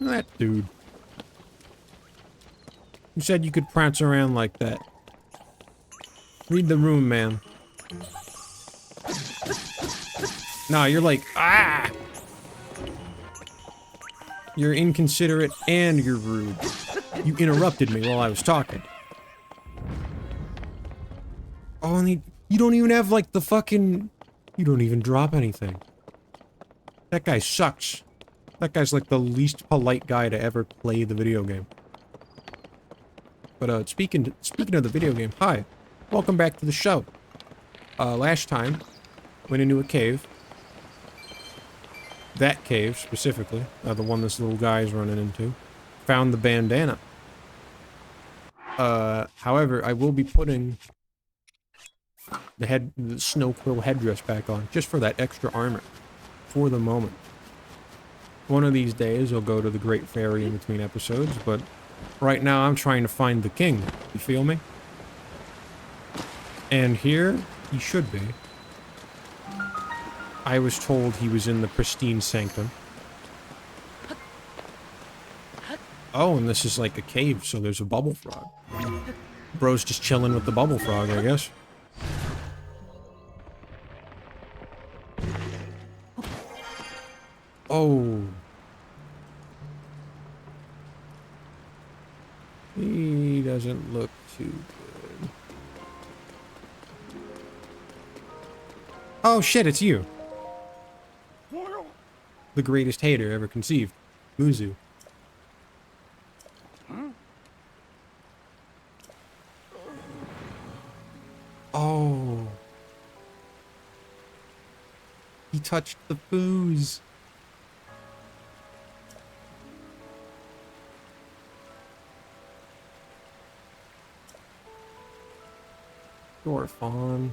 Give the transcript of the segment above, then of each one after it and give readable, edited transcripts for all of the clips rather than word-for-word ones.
That dude. You said you could prance around like that. Read the room, man. Nah, you're like, ah! You're inconsiderate and you're rude. You interrupted me while I was talking. Oh, and you don't even have, like, the fucking... You don't even drop anything. That guy sucks. That guy's, like, the least polite guy to ever play the video game. But, speaking of the video game, hi. Welcome back to the show. Last time, went into a cave. That cave, specifically. The one this little guy's running into. Found the bandana. However, I will be putting the snow quill headdress back on, just for that extra armor. For the moment. One of these days, I'll go to the Great Fairy in between episodes, but right now I'm trying to find the king. You feel me? And here, he should be. I was told he was in the pristine sanctum. Oh, and this is like a cave, so there's a bubble frog. Bro's just chilling with the bubble frog, I guess. Oh. He doesn't look too good. Oh shit, it's you. The greatest hater ever conceived. Muzu. Oh. He touched the booze. Dorfon.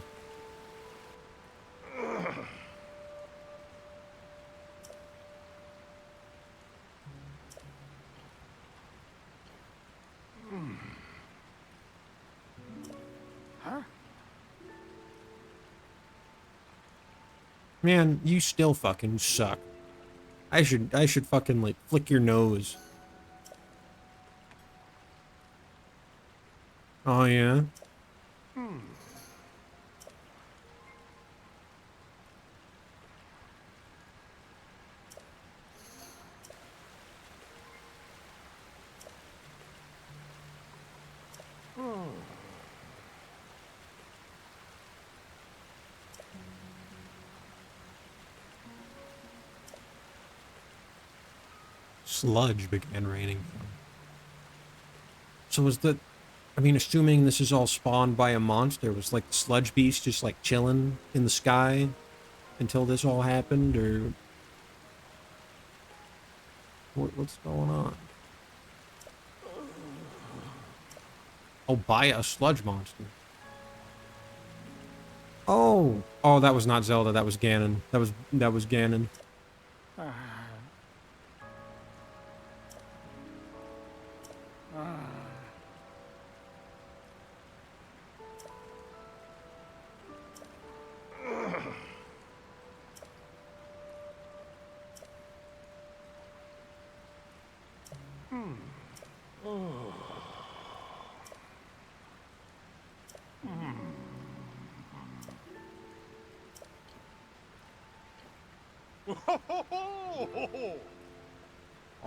Man, you still fucking suck. I should fucking, like, flick your nose. Oh, yeah? Sludge began raining. So was the... I mean, assuming this is all spawned by a monster, was, like, the sludge beast just, like, chilling in the sky until this all happened, or... What's going on? Oh, by a sludge monster. Oh! Oh, that was not Zelda, that was Ganon. That was Ganon.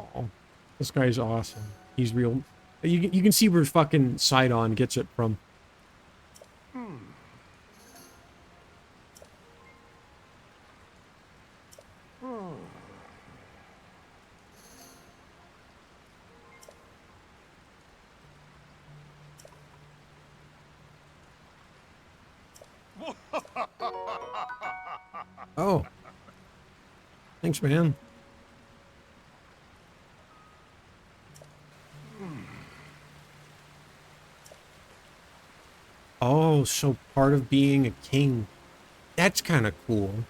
Oh, this guy's awesome. He's real. You can see where fucking Sidon gets it from. Oh. Thanks, man. Oh, so part of being a king. That's kind of cool.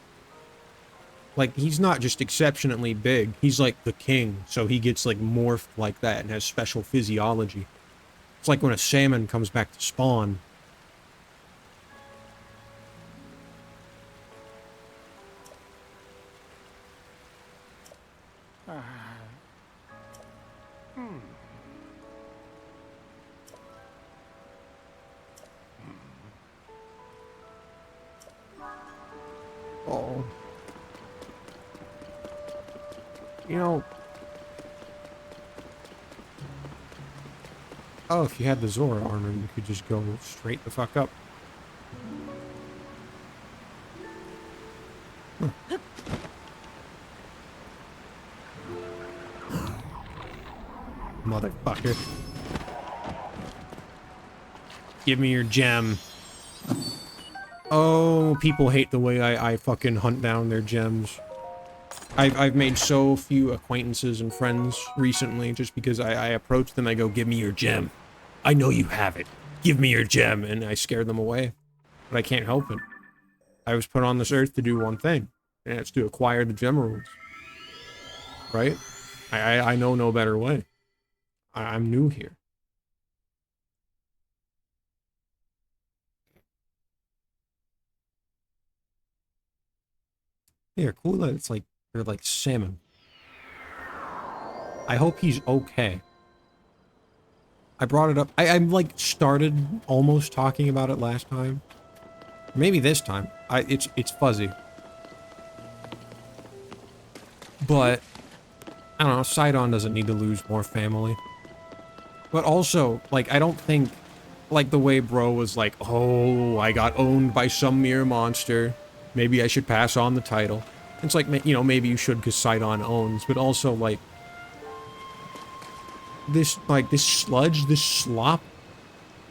Like, he's not just exceptionally big. He's like the king, so he gets like morphed like that and has special physiology. It's like when a salmon comes back to spawn. Oh. You know... Oh, if you had the Zora armor, you could just go straight the fuck up. Huh. Motherfucker. Give me your gem. Oh, people hate the way I fucking hunt down their gems. I've made so few acquaintances and friends recently just because I approach them, I go, give me your gem. I know you have it. Give me your gem. And I scare them away. But I can't help it. I was put on this earth to do one thing. And it's to acquire the gem rules. Right? I know no better way. I'm new here. Yeah, cool that it's like, they're like salmon. I hope he's okay. I brought it up. I'm like started almost talking about it last time. Maybe this time. It's fuzzy. But I don't know, Sidon doesn't need to lose more family. But also, like, I don't think, like, the way bro was like, oh, I got owned by some mere monster. Maybe I should pass on the title. It's like, you know, maybe you should because Sidon owns, but also, like, this sludge, this slop,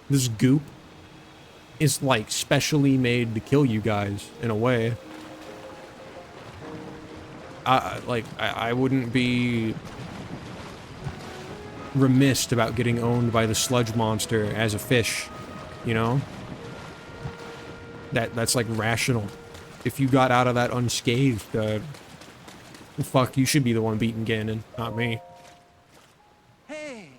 this goop is, like, specially made to kill you guys, in a way. I wouldn't be remiss about getting owned by the sludge monster as a fish, you know? That's like rational. If you got out of that unscathed, fuck, you should be the one beating Ganon, not me. Hey.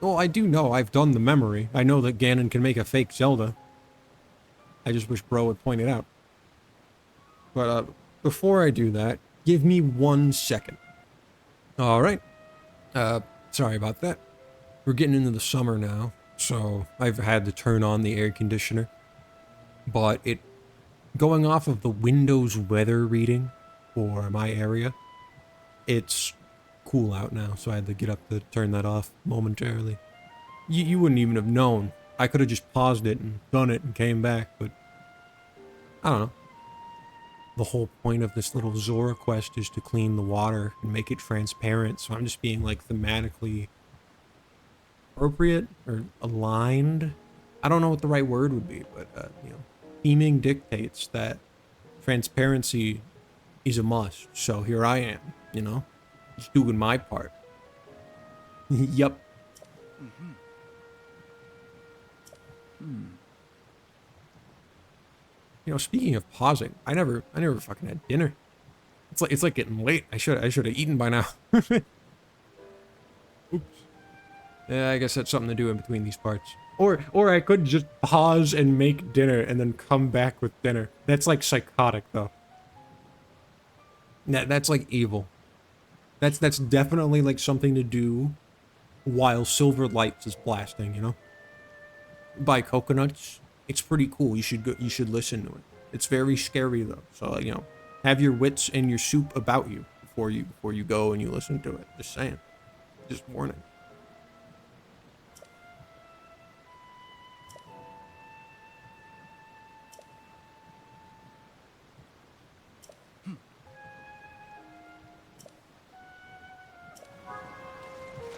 Well, I do know, I've done the memory. I know that Ganon can make a fake Zelda. I just wish bro would point it out. But, before I do that, give me 1 second. Alright. Sorry about that. We're getting into the summer now, so I've had to turn on the air conditioner. But going off of the Windows weather reading for my area, it's cool out now, so I had to get up to turn that off momentarily. You wouldn't even have known. I could have just paused it and done it and came back, but I don't know. The whole point of this little Zora quest is to clean the water and make it transparent, so I'm just being, like, thematically appropriate or aligned. I don't know what the right word would be, but, you know, theming dictates that transparency is a must, so here I am, you know? Just doing my part. Yup. Mm-hmm. You know, speaking of pausing, I never fucking had dinner. It's like getting late. I should have eaten by now. Oops. Yeah, I guess that's something to do in between these parts. Or I could just pause and make dinner and then come back with dinner. That's like psychotic though. That's like evil. That's definitely like something to do while Silver Lights is blasting, you know? Buy coconuts. It's pretty cool. You should listen to it. It's very scary though. So, you know, have your wits and your soup about you before you go and you listen to it. Just saying. Just warning.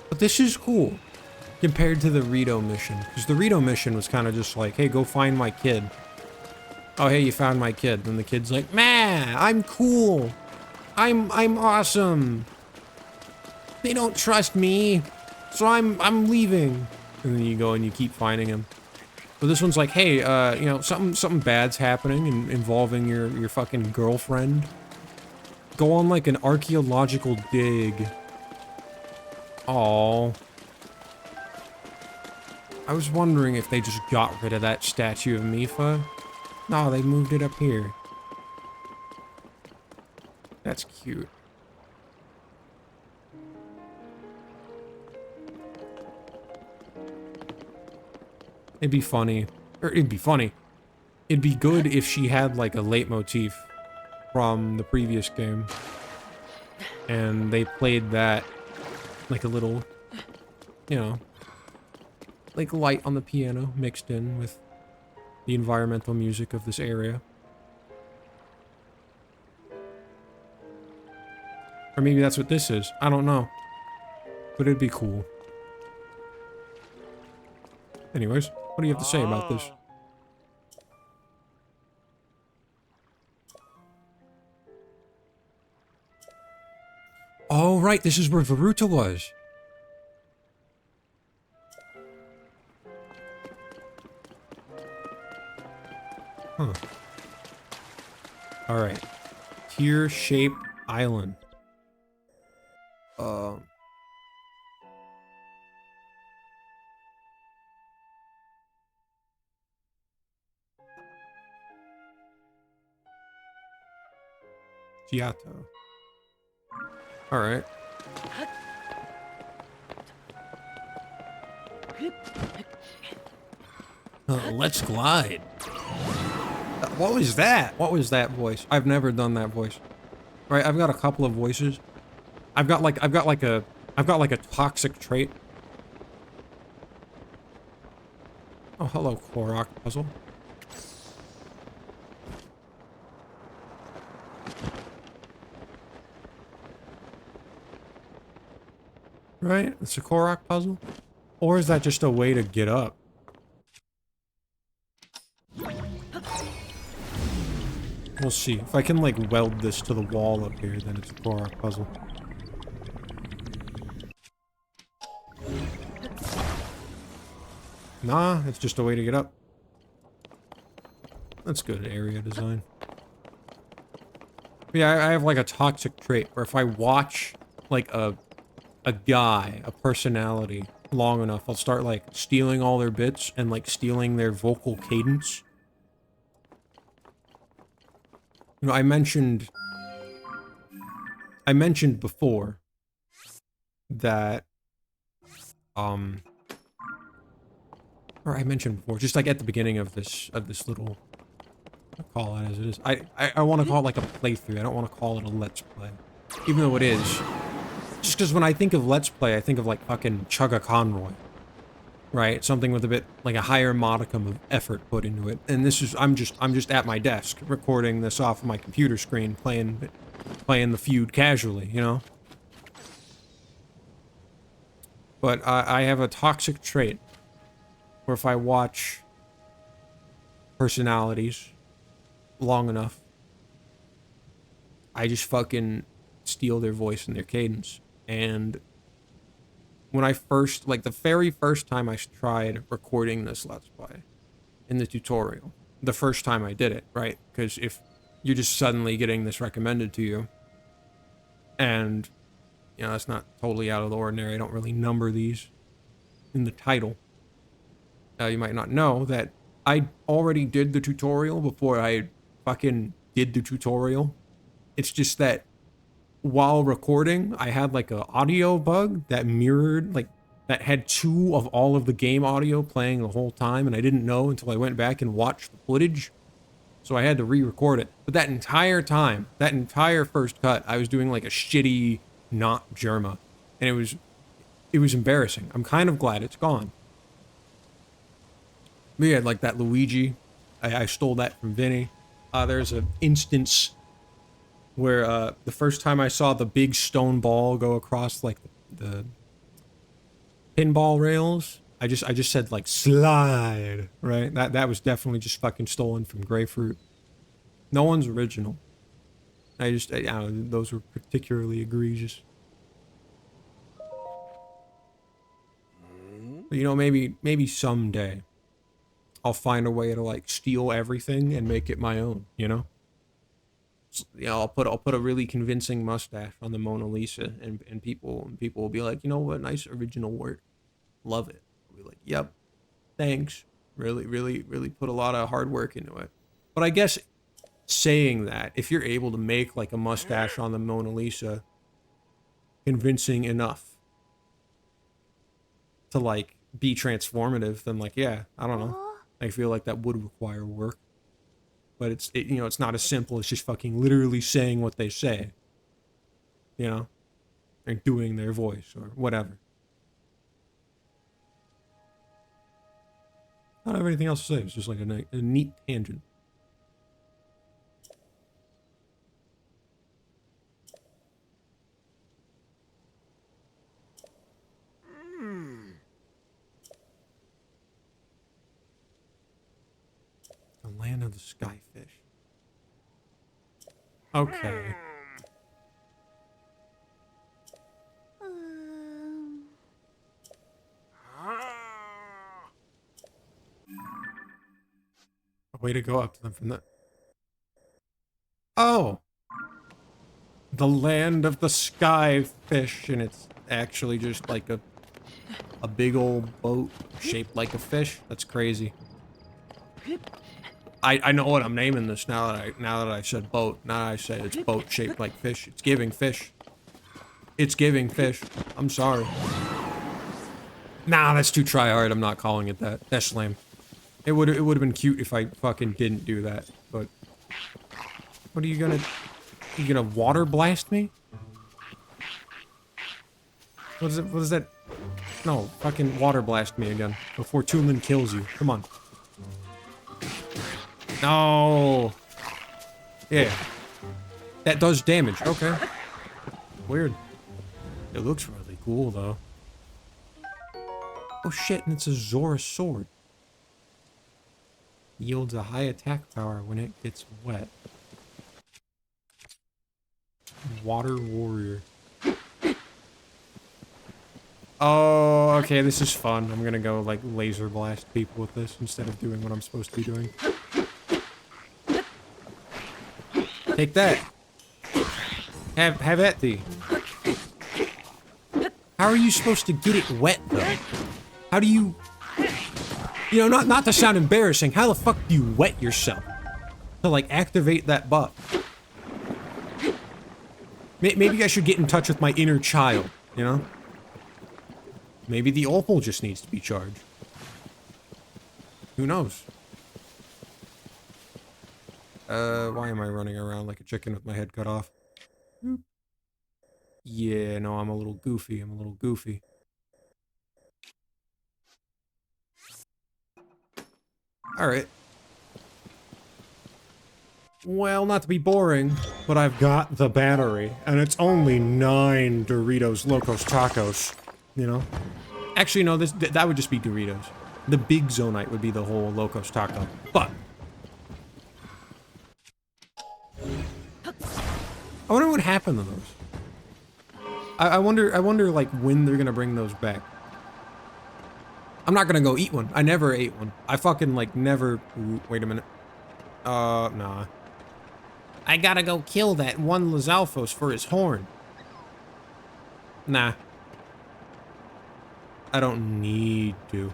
But this is cool compared to the Rito mission. Because the Rito mission was kind of just like, hey, go find my kid. Oh, hey, you found my kid. Then the kid's like, man, I'm cool. I'm awesome. They don't trust me. So I'm leaving. And then you go and you keep finding him. But this one's like, hey, you know, something bad's happening involving your fucking girlfriend. Go on like an archaeological dig. Aww. I was wondering if they just got rid of that statue of Mipha. No, they moved it up here. That's cute. It'd be funny. Or it'd be funny. It'd be good if she had like a leitmotif from the previous game. And they played that like a little, you know, like light on the piano mixed in with the environmental music of this area. Or maybe that's what this is. I don't know. But it'd be cool. Anyways, what do you have to say about this? Oh, right. This is where Varuta was. Huh. Alright. Tear-shaped island. Giotto. Alright. Let's glide. What was that? What was that voice? I've never done that voice. Right, I've got a couple of voices. I've got like a toxic trait. Oh, hello, Korok puzzle. Right? It's a Korok puzzle? Or is that just a way to get up? We'll see. If I can, like, weld this to the wall up here, then it's a Korok puzzle. Nah, it's just a way to get up. That's good area design. Yeah, I have, like, a toxic trait where if I watch, like, a guy, a personality, long enough, I'll start, like, stealing all their bits and, like, stealing their vocal cadence. You know, I mentioned before that, or I mentioned before, just like at the beginning of this little, I'll call it as it is. I want to call it like a playthrough. I don't want to call it a let's play, even though it is. Just because when I think of let's play, I think of like fucking Chugga Conroy, right? Something with a bit like a higher modicum of effort put into it. And this is I'm just at my desk recording this off of my computer screen, playing the feud casually, you know. But I have a toxic trait where if I watch personalities long enough, I just fucking steal their voice and their cadence. And when I first, like the very first time I tried recording this Let's Play in the tutorial, the first time I did it, right? Because if you're just suddenly getting this recommended to you, and, you know, that's not totally out of the ordinary, I don't really number these in the title. You might not know that I already did the tutorial before I fucking did the tutorial. It's just that while recording, I had like a audio bug that mirrored, like, that had 2 of all of the game audio playing the whole time, and I didn't know until I went back and watched the footage. So I had to re-record it. But that entire time, that entire first cut, I was doing like a shitty not Germa. And it was embarrassing. I'm kind of glad it's gone. But yeah, like that Luigi, I stole that from Vinny. There's an instance where the first time I saw the big stone ball go across like the pinball rails, I just said like slide, right? That was definitely just fucking stolen from Grapefruit. No one's original. I don't know, those were particularly egregious. But, you know, maybe someday I'll find a way to like steal everything and make it my own, you know? You know, I'll put a really convincing mustache on the Mona Lisa, and people will be like, you know what, nice original work, love it. I'll be like, yep, thanks, really put a lot of hard work into it. But I guess saying that, if you're able to make like a mustache on the Mona Lisa convincing enough to like be transformative, then like, yeah, I don't know. I feel like that would require work. But you know, it's not as simple as just fucking literally saying what they say. You know? And doing their voice or whatever. I don't have anything else to say. It's just like a neat tangent. The land of the skyfish. Okay. A way to go up to them from the... Oh! The land of the skyfish, and it's actually just like a big old boat shaped like a fish. That's crazy. I know what I'm naming this now that I said boat. Now that I said it's boat shaped like fish. It's giving fish. It's giving fish. I'm sorry. Nah, that's too try hard. I'm not calling it that. That's lame. It would have been cute if I fucking didn't do that, but what are you gonna... You gonna water blast me? What is that? No, fucking water blast me again before Toonlin kills you. Come on. No. Yeah. That does damage. Okay. Weird. It looks really cool though. Oh shit, and it's a Zora sword. Yields a high attack power when it gets wet. Water warrior. Oh, okay, this is fun. I'm gonna go, like, laser blast people with this instead of doing what I'm supposed to be doing. Take that. Have at thee. How are you supposed to get it wet, though? How do you... You know, not to sound embarrassing, how the fuck do you wet yourself? To, like, activate that buff? Maybe I should get in touch with my inner child, you know? Maybe the opal just needs to be charged. Who knows? Why am I running around like a chicken with my head cut off? Yeah, no, I'm a little goofy. I'm a little goofy. Alright. Well, not to be boring, but I've got the battery, and it's only 9 Doritos Locos Tacos, you know? Actually, no, that would just be Doritos. The big Zonite would be the whole Locos Taco. But I wonder what happened to those. I wonder like when they're gonna bring those back. I'm not gonna go eat one. I never ate one. I fucking like never... Ooh, wait a minute. Nah. I gotta go kill that one Lizalfos for his horn. Nah. I don't need to.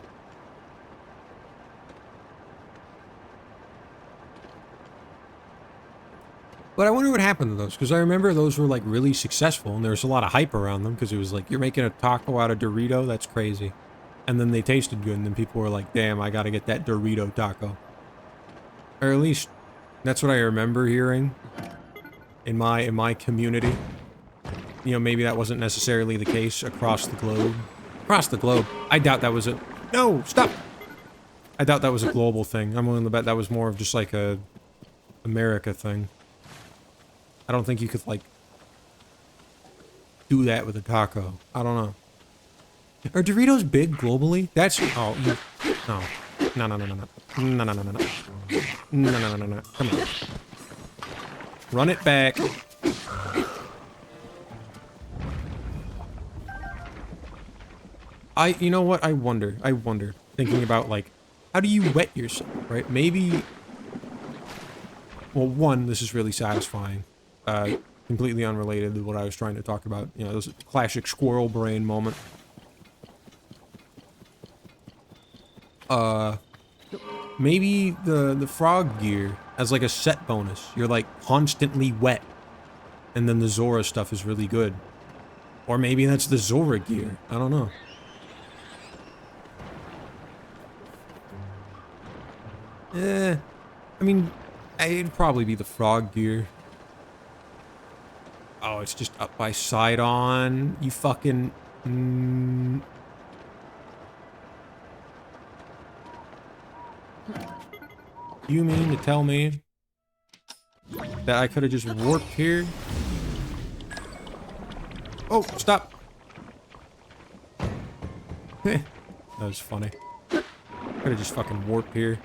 But I wonder what happened to those, because I remember those were like really successful, and there was a lot of hype around them, because it was like, you're making a taco out of Dorito? That's crazy. And then they tasted good, and then people were like, damn, I gotta get that Dorito taco. Or at least, that's what I remember hearing in my community. You know, maybe that wasn't necessarily the case across the globe. Across the globe. I doubt that was a... No! Stop! I doubt that was a global thing. I'm willing to bet that was more of just like a... America thing. I don't think you could, like... do that with a taco. I don't know. Are Doritos big globally? That's... Oh, no. No, no, no, no, no. No, no, no, no, no. No, no, no, no, no. Come on. Run it back. You know what? I wonder, thinking about, like, how do you wet yourself, right? Maybe, well, one, this is really satisfying, completely unrelated to what I was trying to talk about, you know, this classic squirrel brain moment. Maybe the frog gear as like a set bonus. You're like constantly wet. And then the Zora stuff is really good. Or maybe that's the Zora gear. I don't know. I mean, it'd probably be the frog gear. Oh, it's just up by Sidon. You fucking... You mean to tell me that I could have just warped here? Oh, stop! That was funny. Could have just fucking warped here.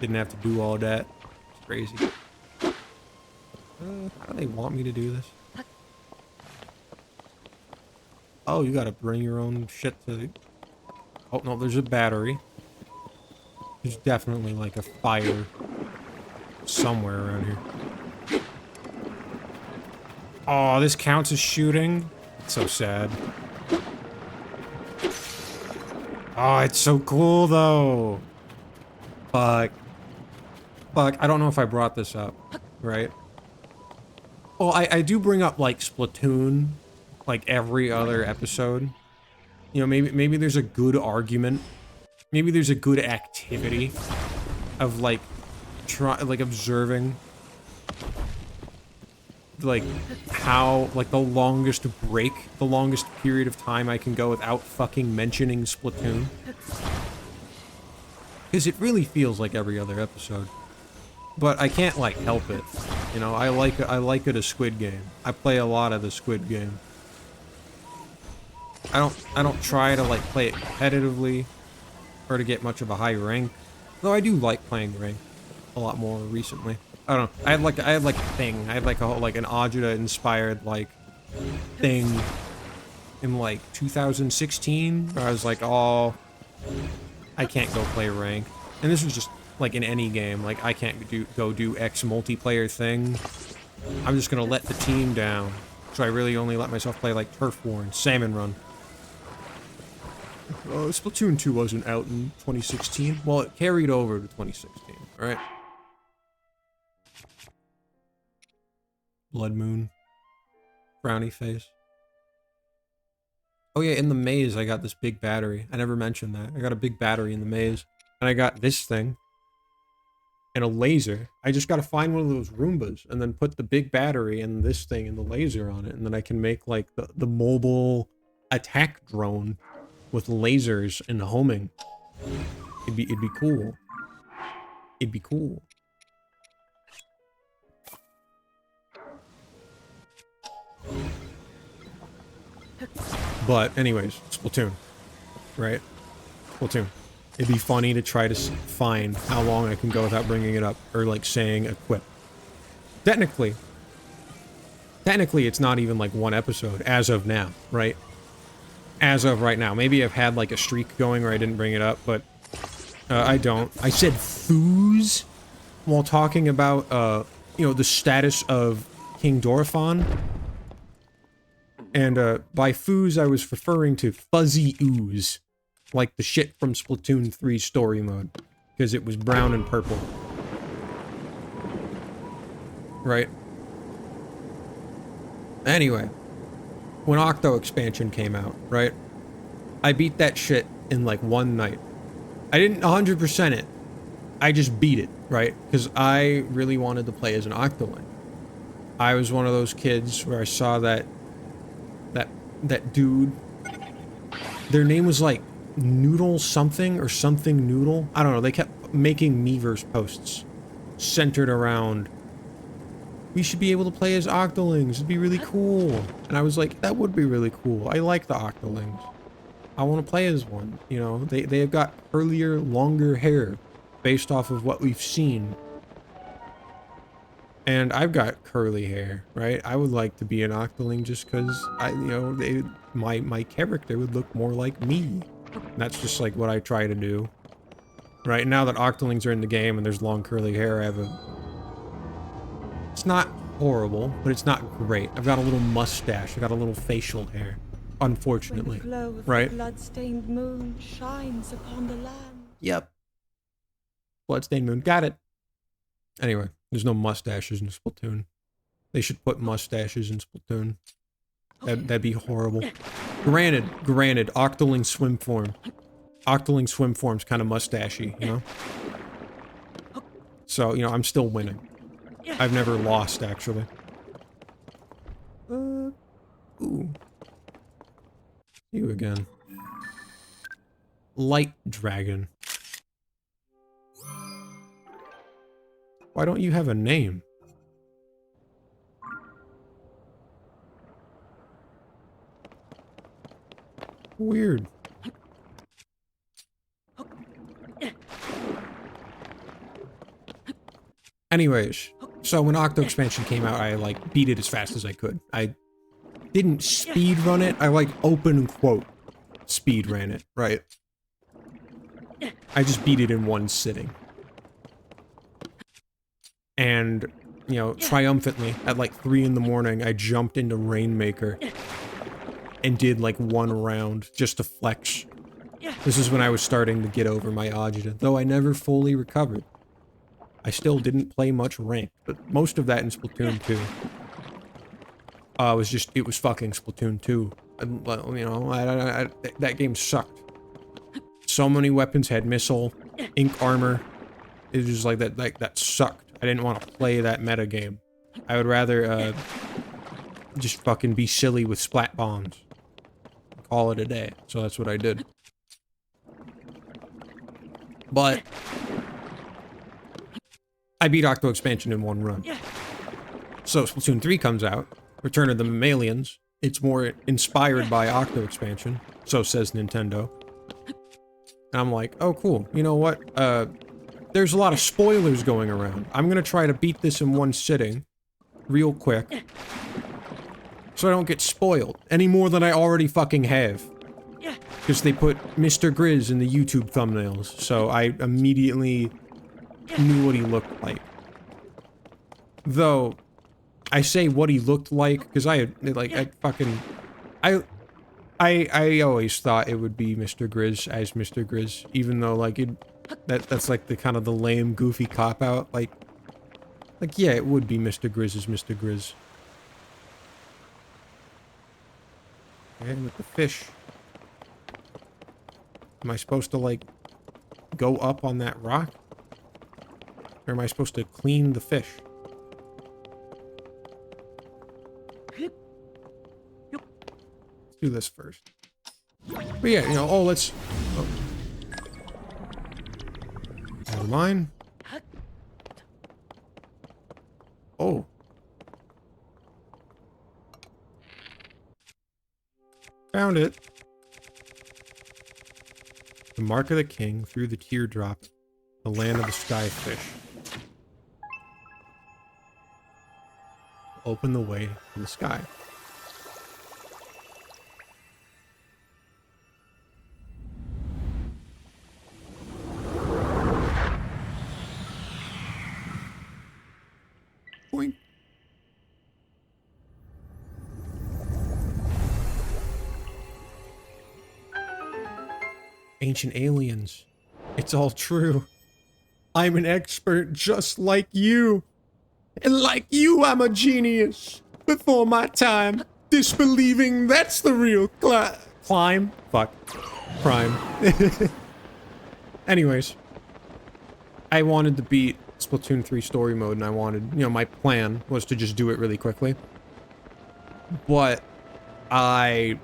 Didn't have to do all that. It's crazy. How do they want me to do this? Oh, you gotta bring your own shit to the... Oh, no, there's a battery. There's definitely like a fire somewhere around here. Oh, this counts as shooting? It's so sad. Oh, it's so cool though. Fuck. Fuck, I don't know if I brought this up, right? Well, I do bring up like Splatoon, like every other episode. You know, maybe there's a good argument. Maybe there's a good activity of like observing like how like the longest period of time I can go without fucking mentioning Splatoon. Because it really feels like every other episode. But I can't like help it. You know, I like it a Squid Game. I play a lot of the Squid Game. I don't try to like play it competitively or to get much of a high rank. Though I do like playing rank a lot more recently. I don't know. I had like a thing. I had like a whole like an Ajita inspired like thing in like 2016 where I was like, oh, I can't go play rank. And this was just like in any game. Like I can't go do X multiplayer thing. I'm just gonna let the team down. So I really only let myself play like Turf War and Salmon Run. Splatoon 2 wasn't out in 2016. Well, it carried over to 2016, alright? Blood Moon. Frowny face. Oh yeah, in the maze I got this big battery. I never mentioned that. I got a big battery in the maze. And I got this thing. And a laser. I just gotta find one of those Roombas and then put the big battery and this thing and the laser on it. And then I can make like the mobile attack drone with lasers and homing. It'd be cool. It'd be cool. But anyways, Splatoon, right? Splatoon. It'd be funny to try to find how long I can go without bringing it up or like saying equip. Technically, it's not even like one episode as of now, right? As of right now. Maybe I've had like a streak going where I didn't bring it up, but I don't. I said foos while talking about, you know, the status of King Dorephan. And by foos, I was referring to fuzzy ooze. Like the shit from Splatoon 3 story mode. Because it was brown and purple. Right? Anyway. When Octo expansion came out, right? I beat that shit in like one night. I didn't 100% it. I just beat it, right? Because I really wanted to play as an Octoling. I was one of those kids where I saw that dude. Their name was like Noodle something or something Noodle. I don't know. They kept making Miiverse posts centered around, we should be able to play as Octolings. It'd be really cool. And I was like, that would be really cool. I like the Octolings. I want to play as one. You know, they've got curlier, longer hair based off of what we've seen. And I've got curly hair, right? I would like to be an Octoling just because my character would look more like me. And that's just like what I try to do. Right now that Octolings are in the game and there's long curly hair, I have a... It's not horrible, but it's not great. I've got a little mustache. I've got a little facial hair. Unfortunately. When the glow of right? the blood-stained moon shines upon the land. Yep. Bloodstained moon. Got it. Anyway, there's no mustaches in Splatoon. They should put mustaches in Splatoon. That'd be horrible. Granted, Octoling swim form. Octoling swim form's kind of mustachy, you know? So, you know, I'm still winning. I've never lost, actually. Ooh. You again. Light Dragon. Why don't you have a name? Weird. Anyways, so when Octo Expansion came out, I, like, beat it as fast as I could. I didn't speed run it, I, like, open quote speed ran it, right? I just beat it in one sitting. And, you know, triumphantly, at like 3 in the morning, I jumped into Rainmaker and did like 1 round just to flex. This is when I was starting to get over my agita, though I never fully recovered. I still didn't play much rank, but most of that in Splatoon 2. It was fucking Splatoon 2. And, you know, that game sucked. So many weapons had missile, ink armor. It was just like that sucked. I didn't want to play that meta game. I would rather, just fucking be silly with splat bombs. Call it a day. So that's what I did. But I beat Octo Expansion in 1 run. So Splatoon 3 comes out, Return of the Mammalians. It's more inspired by Octo Expansion, so says Nintendo. And I'm like, oh cool, you know what? There's a lot of spoilers going around. I'm gonna try to beat this in 1 sitting, real quick, so I don't get spoiled any more than I already fucking have. Because they put Mr. Grizz in the YouTube thumbnails, so I immediately knew what he looked like. Though, I say what he looked like, because I always thought it would be Mr. Grizz as Mr. Grizz, even though, like, that's like the kind of the lame, goofy cop-out, like, yeah, it would be Mr. Grizz as Mr. Grizz. And with the fish. Am I supposed to, like, go up on that rock? Or am I supposed to clean the fish? Let's do this first. But yeah, you know, let's... Oh. Never mind. Oh. Found it. The mark of the king through the teardrop, the land of the sky fish. Open the way to the sky. Boing. Ancient aliens. It's all true. I'm an expert just like you. And like you, I'm a genius. Before my time, disbelieving that's the real climb. Fuck. Crime. Anyways. I wanted to beat Splatoon 3 story mode, and I wanted, you know, my plan was to just do it really quickly. But I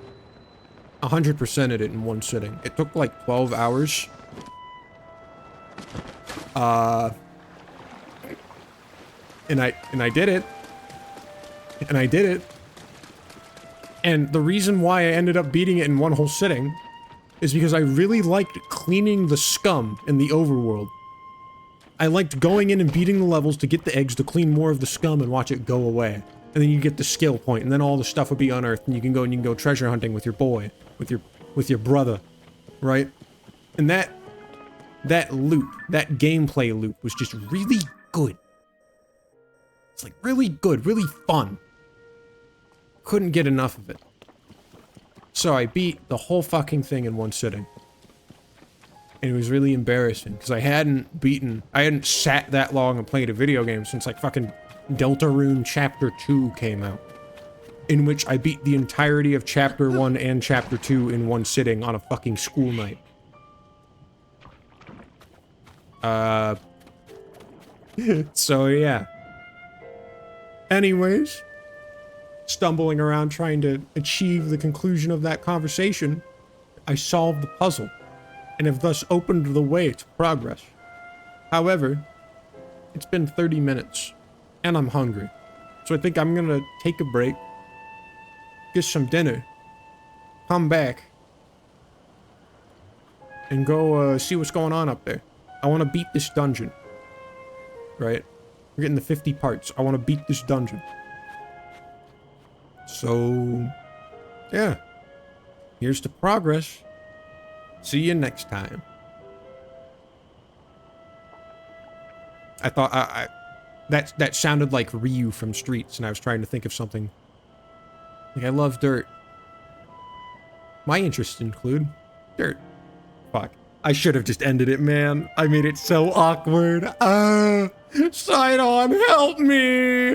100%ed it in 1 sitting. It took like 12 hours. And I did it. And I did it. And the reason why I ended up beating it in 1 whole sitting is because I really liked cleaning the scum in the overworld. I liked going in and beating the levels to get the eggs to clean more of the scum and watch it go away. And then you get the skill point, and then all the stuff would be unearthed, and you can go treasure hunting with your boy, with your brother, right? And that loop, that gameplay loop was just really good. It's like really good, really fun. Couldn't get enough of it. So I beat the whole fucking thing in 1 sitting. And it was really embarrassing because I hadn't sat that long and played a video game since like fucking Deltarune Chapter 2 came out. In which I beat the entirety of Chapter 1 and Chapter 2 in one sitting on a fucking school night. So yeah. Anyways, stumbling around trying to achieve the conclusion of that conversation, I solved the puzzle, and have thus opened the way to progress. However, it's been 30 minutes, and I'm hungry. So I think I'm gonna take a break, get some dinner, come back, and go see what's going on up there. I want to beat this dungeon. Right? We're getting the 50 parts. I want to beat this dungeon. So, yeah. Here's to progress. See you next time. I thought that sounded like Ryu from Streets, and I was trying to think of something. Like, I love dirt. My interests include dirt. Fuck. I should have just ended it, man. I made it so awkward. Sidon, help me!